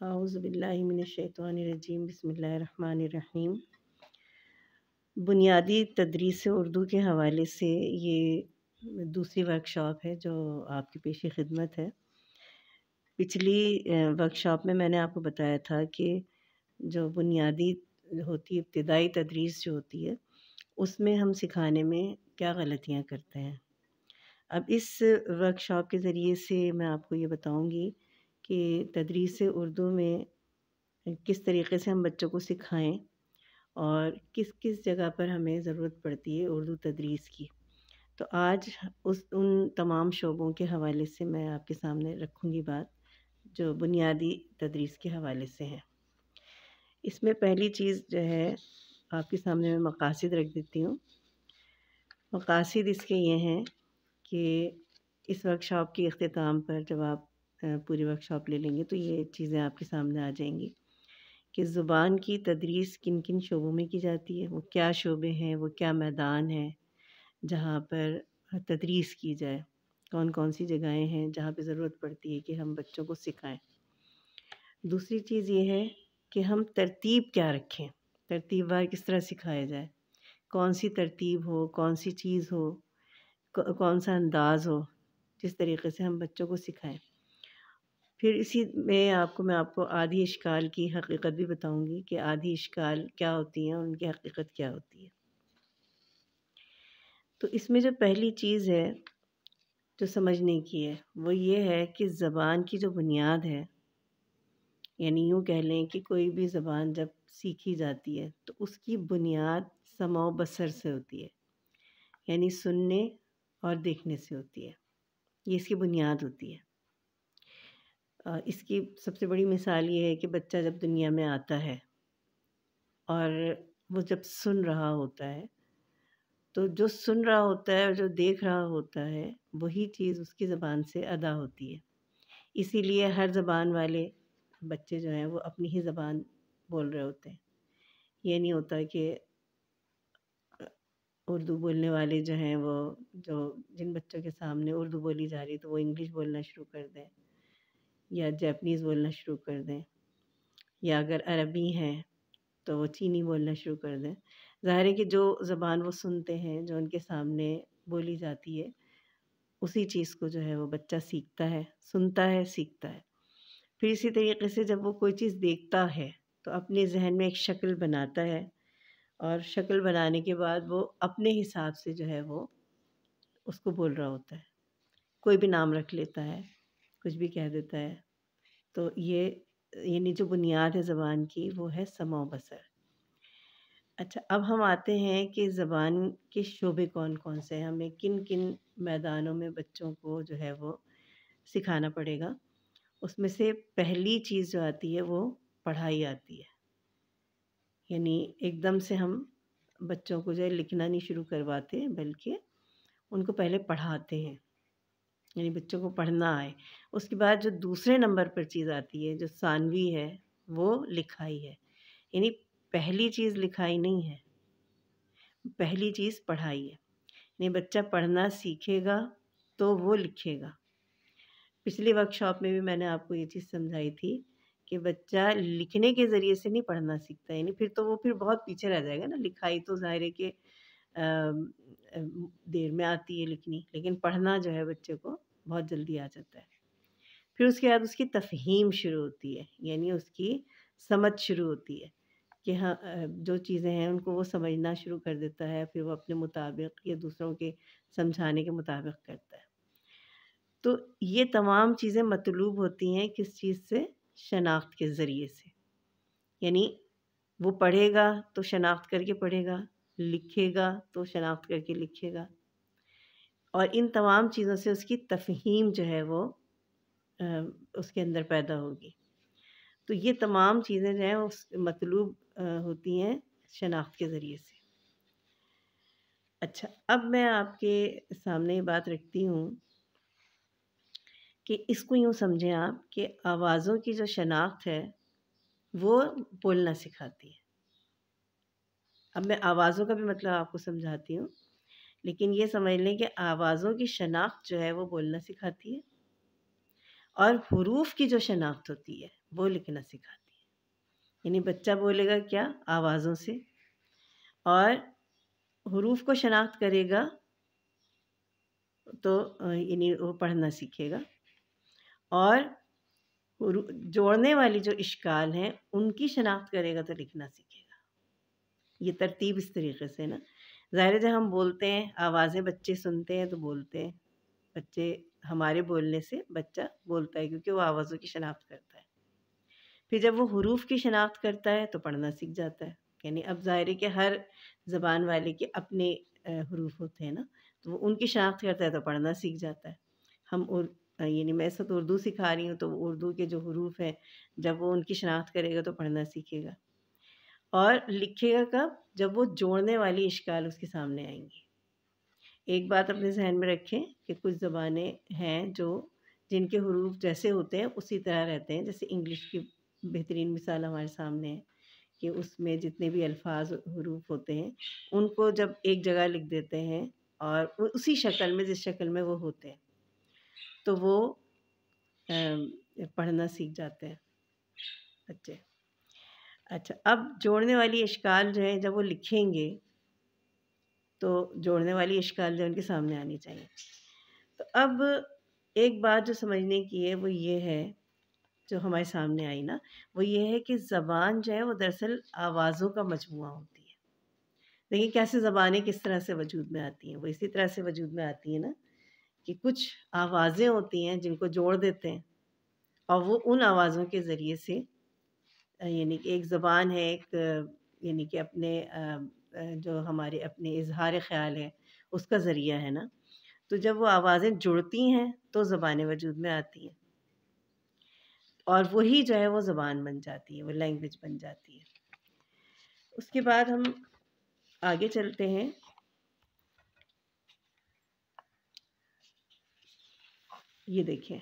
اعوذ باللہ من الشیطان الرجیم بسم اللہ الرحمن الرحیم۔ بنیادی تدریس اردو کے حوالے سے یہ دوسری ورکشاپ ہے جو آپ کی پیش خدمت ہے۔ پچھلی ورکشاپ میں نے آپ کو بتایا تھا کہ جو بنیادی ہوتی ہے، ابتدائی تدریس جو ہوتی ہے، اس میں ہم سکھانے میں کیا غلطیاں کرتے ہیں۔ اب اس ورکشاپ کے ذریعے سے میں آپ کو یہ بتاؤں گی کہ تدریس اردو میں کس طریقے سے ہم بچوں کو سکھائیں اور کس کس جگہ پر ہمیں ضرورت پڑتی ہے اردو تدریس کی۔ تو آج ان تمام شعبوں کے حوالے سے میں آپ کے سامنے رکھوں گی بات جو بنیادی تدریس کے حوالے سے ہے۔ اس میں پہلی چیز جو ہے آپ کے سامنے میں مقاصد رکھ دیتی ہوں۔ مقاصد اس کے یہ ہیں کہ اس ورکشاپ کے اختتام پر جب آپ پوری ورکشاپ لے لیں گے تو یہ چیزیں آپ کے سامنے آ جائیں گی کہ زبان کی تدریس کن کن شعبوں میں کی جاتی ہے، وہ کیا شعبے ہیں، وہ کیا میدان ہیں جہاں پر تدریس کی جائے، کون کون سی جگہیں ہیں جہاں پہ ضرورت پڑتی ہے کہ ہم بچوں کو سکھائیں۔ دوسری چیز یہ ہے کہ ہم ترتیب کیا رکھیں، ترتیب وار کس طرح سکھایا جائے، کون سی ترتیب ہو، کون سی چیز ہو، کون سا انداز ہو جس طریقے سے ہم بچوں کو سکھائیں۔ پھر اسی میں آپ کو آدھی اشکال کی حقیقت بھی بتاؤں گی کہ آدھی اشکال کیا ہوتی ہیں اور ان کی حقیقت کیا ہوتی ہے۔ تو اس میں جو پہلی چیز ہے جو سمجھنے کی ہے وہ یہ ہے کہ زبان کی جو بنیاد ہے، یعنی یوں کہہ لیں کہ کوئی بھی زبان جب سیکھی جاتی ہے تو اس کی بنیاد سمع و بصر سے ہوتی ہے، یعنی سننے اور دیکھنے سے ہوتی ہے، یہ اس کی بنیاد ہوتی ہے۔ اس کی سب سے بڑی مثال یہ ہے کہ بچہ جب دنیا میں آتا ہے اور وہ جب سن رہا ہوتا ہے تو جو سن رہا ہوتا ہے اور جو دیکھ رہا ہوتا ہے وہی چیز اس کی زبان سے ادا ہوتی ہے۔ اسی لیے ہر زبان والے بچے جو ہیں وہ اپنی ہی زبان بول رہے ہوتے ہیں۔ یہ نہیں ہوتا کہ اردو بولنے والے جو ہیں وہ جن بچوں کے سامنے اردو بولی جا رہی ہے تو وہ انگلش بولنا شروع کر دیں یا جیپنیز بولنا شروع کر دیں، یا اگر عربی ہیں تو وہ چینی بولنا شروع کر دیں۔ ظاہر ہے کہ جو زبان وہ سنتے ہیں، جو ان کے سامنے بولی جاتی ہے، اسی چیز کو جو ہے وہ بچہ سیکھتا ہے، سنتا ہے، سیکھتا ہے۔ پھر اسی طریقے سے جب وہ کوئی چیز دیکھتا ہے تو اپنے ذہن میں ایک شکل بناتا ہے، اور شکل بنانے کے بعد وہ اپنے حساب سے جو ہے وہ اس کو بول رہا ہوتا ہے، کوئی بھی نام رکھ لیتا ہے، کچھ بھی کہہ دیتا ہے۔ تو یہ یعنی جو بنیاد ہے زبان کی وہ ہے سمع و بصر۔ اچھا، اب ہم آتے ہیں کہ زبان کے شعبے کون کون سے ہیں، ہمیں کن کن میدانوں میں بچوں کو جو ہے وہ سکھانا پڑے گا۔ اس میں سے پہلی چیز جو آتی ہے وہ پڑھائی آتی ہے، یعنی ایک دم سے ہم بچوں کو جو ہے لکھنا نہیں شروع کرواتے بلکہ ان کو پہلے پڑھاتے ہیں، یعنی بچوں کو پڑھنا آئے۔ اس کے بعد جو دوسرے نمبر پر چیز آتی ہے جو ثانوی ہے وہ لکھائی ہے، یعنی پہلی چیز لکھائی نہیں ہے، پہلی چیز پڑھائی ہے، یعنی بچہ پڑھنا سیکھے گا تو وہ لکھے گا۔ پچھلی ورکشاپ میں بھی میں نے آپ کو یہ چیز سمجھائی تھی کہ بچہ لکھنے کے ذریعے سے نہیں پڑھنا سیکھتا، یعنی پھر وہ بہت پیچھے رہ جائے گا نا۔ لکھائی تو ظاہر ہے کہ دیر میں آتی ہے لکھنی، لیکن پڑھنا جو ہے بچے کو بہت جلدی آ جاتا ہے۔ پھر اس کے بعد اس کی تفہیم شروع ہوتی ہے، یعنی اس کی سمجھ شروع ہوتی ہے کہ ہاں جو چیزیں ہیں ان کو وہ سمجھنا شروع کر دیتا ہے، پھر وہ اپنے مطابق یا دوسروں کے سمجھانے کے مطابق کرتا ہے۔ تو یہ تمام چیزیں مطلوب ہوتی ہیں کس چیز سے؟ شناخت کے ذریعے سے، یعنی وہ پڑھے گا تو شناخت کر کے پڑھے گا، لکھے گا تو شناخت کر کے لکھے گا، اور ان تمام چیزوں سے اس کی تفہیم جو ہے وہ اس کے اندر پیدا ہوگی۔ تو یہ تمام چیزیں جو ہیں مطلوب ہوتی ہیں شناخت کے ذریعے سے۔ اچھا، اب میں آپ کے سامنے یہ بات رکھتی ہوں کہ اس کو یوں سمجھیں آپ کہ آوازوں کی جو شناخت ہے وہ بولنا سکھاتی ہے۔ اب میں آوازوں کا بھی مطلب آپ کو سمجھاتی ہوں، لیکن یہ سمجھ لیں کہ آوازوں کی شناخت جو ہے وہ بولنا سکھاتی ہے، اور حروف کی جو شناخت ہوتی ہے وہ لکھنا سکھاتی ہے. یعنی بچہ بولے گا کیا؟ آوازوں سے، اور حروف کو شناخت کرے گا تو یعنی وہ پڑھنا سیکھے گا، اور جوڑنے والی جو اشکال ہیں ان کی شناخت کرے گا تو لکھنا سیکھے گا. یہ ترتیب اس طریقے سے نا. ظاہر ہے جب ہم بولتے ہیں آوازیں بچے سنتے ہیں تو بولتے ہیں، بچے ہمارے بولنے سے بچہ بولتا ہے کیونکہ وہ آوازوں کی شناخت کرتا ہے. پھر جب وہ حروف کی شناخت کرتا ہے تو پڑھنا سیکھ جاتا ہے. یعنی اب ظاہر ہے کہ ہر زبان والے کے اپنے حروف ہوتے ہیں نا، تو وہ ان کی شناخت کرتا ہے تو پڑھنا سیکھ جاتا ہے. ہم یعنی میں اس وقت اردو سکھا رہی ہوں تو اردو کے جو حروف ہیں جب وہ ان کی شناخت کرے گا تو پڑھنا سیکھے گا. اور لکھے گا کب؟ جب وہ جوڑنے والی اشکال اس کے سامنے آئیں گی. ایک بات اپنے ذہن میں رکھیں کہ کچھ زبانیں ہیں جن کے حروف جیسے ہوتے ہیں اسی طرح رہتے ہیں. جیسے انگلش کی بہترین مثال ہمارے سامنے ہے کہ اس میں جتنے بھی الفاظ حروف ہوتے ہیں ان کو جب ایک جگہ لکھ دیتے ہیں اور اسی شکل میں جس شکل میں وہ ہوتے ہیں تو وہ پڑھنا سیکھ جاتے ہیں بچے. اچھا، اب جوڑنے والی اشکال جو ہے جب وہ لکھیں گے تو جوڑنے والی اشکال جو ان کے سامنے آنی چاہیے. تو اب ایک بات جو سمجھنے کی ہے وہ یہ ہے، جو ہمارے سامنے آئی نا، وہ یہ ہے کہ زبان جو ہے وہ دراصل آوازوں کا مجموعہ ہوتی ہے. دیکھیں کیسے زبانیں کس طرح سے وجود میں آتی ہیں. وہ اسی طرح سے وجود میں آتی ہیں نا کہ کچھ آوازیں ہوتی ہیں جن کو جوڑ دیتے ہیں اور وہ ان آوازوں کے ذریعے سے یعنی کہ ایک زبان ہے، ایک یعنی کہ اپنے جو ہمارے اپنے اظہار خیال ہے اس کا ذریعہ ہے نا. تو جب وہ آوازیں جڑتی ہیں تو زبانیں وجود میں آتی ہیں اور وہی جو ہے وہ زبان بن جاتی ہے، وہ لینگویج بن جاتی ہے. اس کے بعد ہم آگے چلتے ہیں. یہ دیکھیں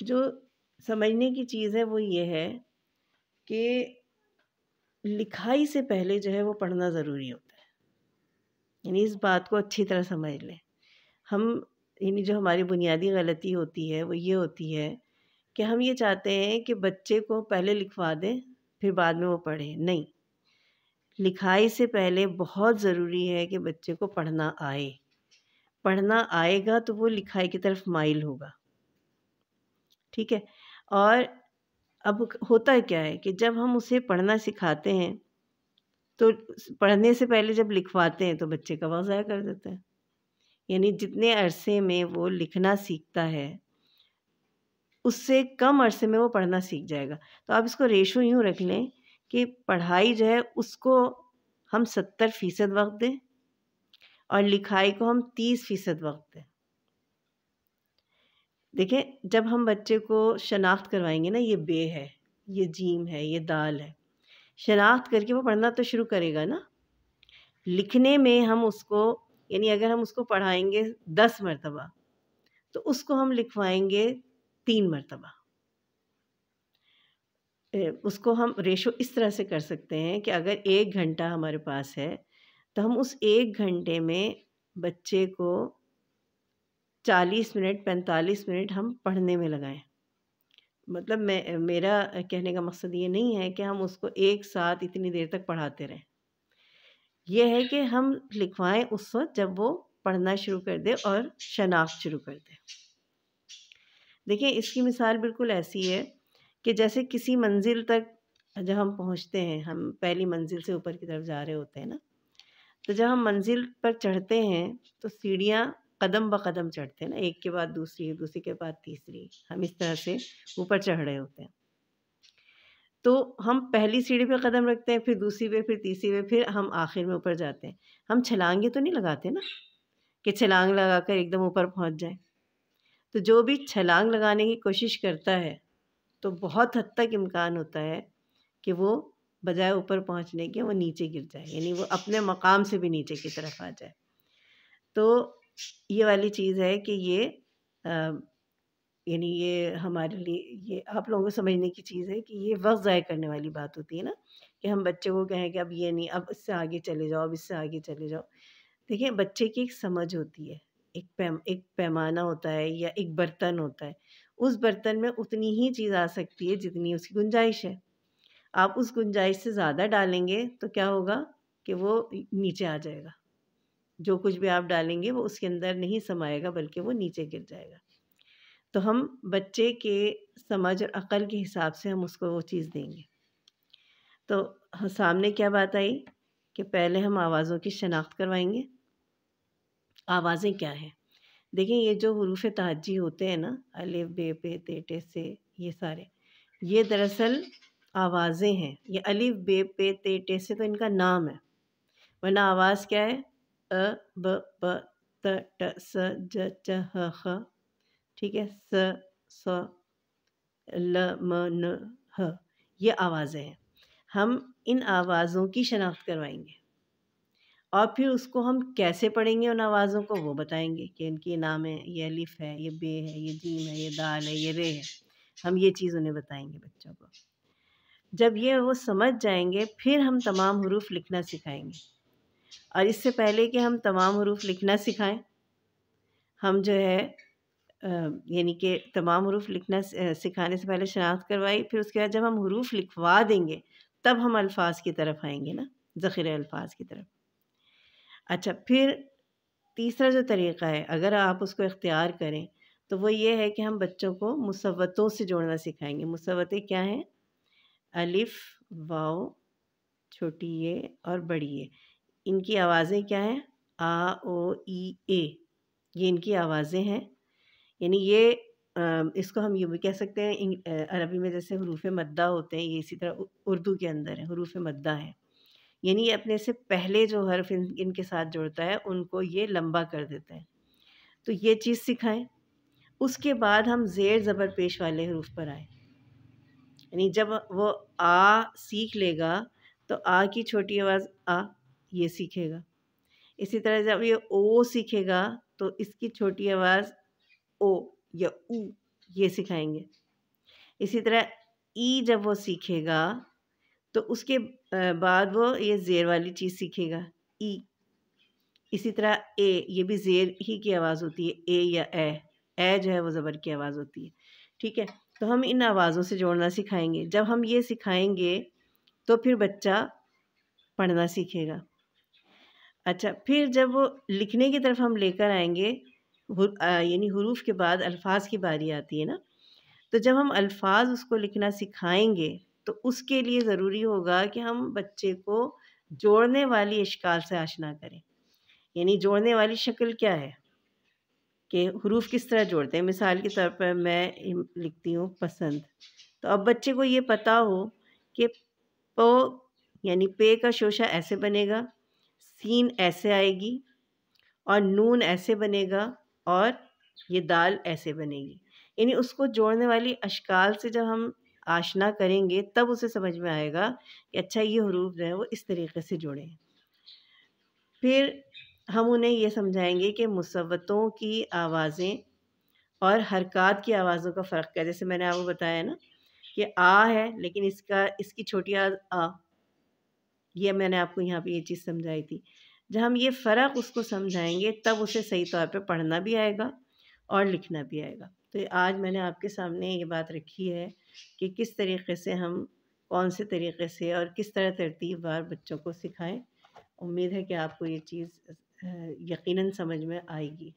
جو سمجھنے کی چیز ہے وہ یہ ہے کہ لکھائی سے پہلے جو ہے وہ پڑھنا ضروری ہوتا ہے. یعنی اس بات کو اچھی طرح سمجھ لیں. ہم یعنی جو ہماری بنیادی غلطی ہوتی ہے وہ یہ ہوتی ہے کہ ہم یہ چاہتے ہیں کہ بچے کو پہلے لکھوا دیں پھر بعد میں وہ پڑھے. نہیں، لکھائی سے پہلے بہت ضروری ہے کہ بچے کو پڑھنا آئے. پڑھنا آئے گا تو وہ لکھائی کی طرف مائل ہوگا. ٹھیک ہے. اور اب ہوتا کیا ہے کہ جب ہم اسے پڑھنا سکھاتے ہیں تو پڑھنے سے پہلے جب لکھواتے ہیں تو بچے کا وقت ضائع کر دیتے ہیں. یعنی جتنے عرصے میں وہ لکھنا سیکھتا ہے اس سے کم عرصے میں وہ پڑھنا سیکھ جائے گا. تو آپ اس کو ریشو یوں رکھ لیں کہ پڑھائی جو ہے اس کو ہم 70% وقت دیں اور لکھائی کو ہم 30% وقت دیں. دیکھیں جب ہم بچے کو شناخت کروائیں گے نا، یہ بے ہے، یہ جیم ہے، یہ دال ہے، شناخت کر کے وہ پڑھنا تو شروع کرے گا نا. لکھنے میں ہم اس کو یعنی اگر ہم اس کو پڑھائیں گے 10 مرتبہ تو اس کو ہم لکھوائیں گے 3 مرتبہ. اس کو ہم ریشو اس طرح سے کر سکتے ہیں کہ اگر 1 گھنٹہ ہمارے پاس ہے تو ہم اس 1 گھنٹے میں بچے کو 40 منٹ 45 منٹ ہم پڑھنے میں لگائیں. مطلب میرا کہنے کا مقصد یہ نہیں ہے کہ ہم اس کو ایک ساتھ اتنی دیر تک پڑھاتے رہیں. یہ ہے کہ ہم لکھوائیں اس وقت جب وہ پڑھنا شروع کر دے اور شناخت شروع کر دے. دیکھیں اس کی مثال بالکل ایسی ہے کہ جیسے کسی منزل تک جب ہم پہنچتے ہیں، ہم پہلی منزل سے اوپر کی طرف جا رہے ہوتے ہیں نا، تو جب ہم منزل پر چڑھتے ہیں تو سیڑھیاں قدم بقدم چڑھتے ہیں نا، ایک کے بعد دوسری، دوسری کے بعد تیسری، ہم اس طرح سے اوپر چڑھ رہے ہوتے ہیں. تو ہم پہلی سیڑھی پہ قدم رکھتے ہیں، پھر دوسری پہ، پھر تیسری پہ، پھر ہم آخر میں اوپر جاتے ہیں. ہم چھلانگیں تو نہیں لگاتے نا کہ چھلانگ لگا کر ایک دم اوپر پہنچ جائیں. تو جو بھی چھلانگ لگانے کی کوشش کرتا ہے تو بہت حد تک امکان ہوتا ہے کہ وہ بجائے اوپر پہنچنے کے وہ نیچے گر جائے، یعنی وہ اپنے مقام سے بھی نیچے کی طرف آ جائے. تو یہ والی چیز ہے کہ یہ یعنی یہ ہمارے لیے یہ آپ لوگوں کو سمجھنے کی چیز ہے کہ یہ وقت ضائع کرنے والی بات ہوتی ہے نا کہ ہم بچے کو کہیں کہ اب یہ نہیں، اب اس سے آگے چلے جاؤ، اب اس سے آگے چلے جاؤ. دیکھیں بچے کی ایک سمجھ ہوتی ہے ایک پیمانہ ہوتا ہے یا ایک برتن ہوتا ہے، اس برتن میں اتنی ہی چیز آ سکتی ہے جتنی اس کی گنجائش ہے۔ آپ اس گنجائش سے زیادہ ڈالیں گے تو کیا ہوگا کہ وہ نیچے آ جائے گا، جو کچھ بھی آپ ڈالیں گے وہ اس کے اندر نہیں سمائے گا بلکہ وہ نیچے گر جائے گا۔ تو ہم بچے کے سمجھ اور عقل کے حساب سے ہم اس کو وہ چیز دیں گے۔ تو سامنے کیا بات آئی کہ پہلے ہم آوازوں کی شناخت کروائیں گے۔ آوازیں کیا ہیں؟ دیکھیں یہ جو حروف تہجی ہوتے ہیں نا، الف بے پے تے ٹے سے، یہ سارے یہ دراصل آوازیں ہیں۔ یہ الف بے پے تے ٹے سے تو ان کا نام ہے، ورنہ آواز کیا ہے؟ ب ب ت ٹ س ج چ ہ خ، ٹھیک ہے، س س ل م ن ہ، یہ آوازیں ہیں۔ ہم ان آوازوں کی شناخت کروائیں گے اور پھر اس کو ہم کیسے پڑھیں گے، ان آوازوں کو وہ بتائیں گے کہ ان کی نام ہے، یہ الف ہے، یہ بے ہے، یہ جیم ہے، یہ دال ہے، یہ رے ہے۔ ہم یہ چیز انہیں بتائیں گے بچوں کو۔ جب یہ وہ سمجھ جائیں گے پھر ہم تمام حروف لکھنا سکھائیں گے، اور اس سے پہلے کہ ہم تمام حروف لکھنا سکھائیں، ہم جو ہے یعنی کہ تمام حروف لکھنا سکھانے سے پہلے شناخت کروائی، پھر اس کے بعد جب ہم حروف لکھوا دیں گے تب ہم الفاظ کی طرف آئیں گے نا، ذخیرہ الفاظ کی طرف۔ اچھا، پھر تیسرا جو طریقہ ہے اگر آپ اس کو اختیار کریں تو وہ یہ ہے کہ ہم بچوں کو مصوتوں سے جوڑنا سکھائیں گے۔ مصوتیں کیا ہیں؟ الف، واو، چھوٹی یہ اور بڑی یہ، ان کی آوازیں کیا ہیں؟ آ، او، ای، اے، یہ ان کی آوازیں ہیں۔ یعنی یہ اس کو ہم یہ بھی کہہ سکتے ہیں عربی میں جیسے حروف مدہ ہوتے ہیں، یہ اسی طرح اردو کے اندر ہے، حروف مدہ ہیں، یعنی یہ اپنے سے پہلے جو حرف ان کے ساتھ جڑتا ہے ان کو یہ لمبا کر دیتا ہے۔ تو یہ چیز سکھائیں۔ اس کے بعد ہم زیر زبر پیش والے حروف پر آئیں، یعنی جب وہ آ سیکھ لے گا تو آ کی چھوٹی آواز آ، یہ سیکھے گا۔ اسی طرح جب یہ او سیکھے گا تو اس کی چھوٹی آواز او یا او، یہ سکھائیں گے۔ اسی طرح ای جب وہ سیکھے گا تو اس کے بعد وہ یہ زیر والی چیز سیکھے گا، ای۔ اسی طرح اے، یہ بھی زیر ہی کی آواز ہوتی ہے، اے یا اے جو ہے وہ زبر کی آواز ہوتی ہے، ٹھیک ہے۔ تو ہم ان آوازوں سے جوڑنا سکھائیں گے۔ جب ہم یہ سکھائیں گے تو پھر بچہ پڑھنا سیکھے گا۔ اچھا، پھر جب وہ لکھنے کی طرف ہم لے کر آئیں گے، یعنی حروف کے بعد الفاظ کی باری آتی ہے نا، تو جب ہم الفاظ اس کو لکھنا سکھائیں گے تو اس کے لیے ضروری ہوگا کہ ہم بچے کو جوڑنے والی اشکال سے آشنا کریں۔ یعنی جوڑنے والی شکل کیا ہے کہ حروف کس طرح جوڑتے ہیں۔ مثال کے طور پر میں لکھتی ہوں پسند، تو اب بچے کو یہ پتہ ہو کہ پو یعنی پے کا شوشہ ایسے بنے گا، سین ایسے آئے گی، اور نون ایسے بنے گا، اور یہ دال ایسے بنے گی۔ یعنی اس کو جوڑنے والی اشکال سے جب ہم آشنا کریں گے تب اسے سمجھ میں آئے گا کہ اچھا یہ حروف جو ہیں وہ اس طریقے سے جوڑے ہیں۔ پھر ہم انہیں یہ سمجھائیں گے کہ مصوتوں کی آوازیں اور حرکات کی آوازوں کا فرق ہے۔ جیسے میں نے آپ کو بتایا نا کہ آ ہے لیکن اس کی چھوٹی آواز آ، یہ میں نے آپ کو یہاں پہ یہ چیز سمجھائی تھی۔ جب ہم یہ فرق اس کو سمجھائیں گے تب اسے صحیح طور پہ پڑھنا بھی آئے گا اور لکھنا بھی آئے گا۔ تو آج میں نے آپ کے سامنے یہ بات رکھی ہے کہ کس طریقے سے ہم کون سے طریقے سے اور کس طرح ترتیب وار بچوں کو سکھائیں۔ امید ہے کہ آپ کو یہ چیز یقیناً سمجھ میں آئے گی۔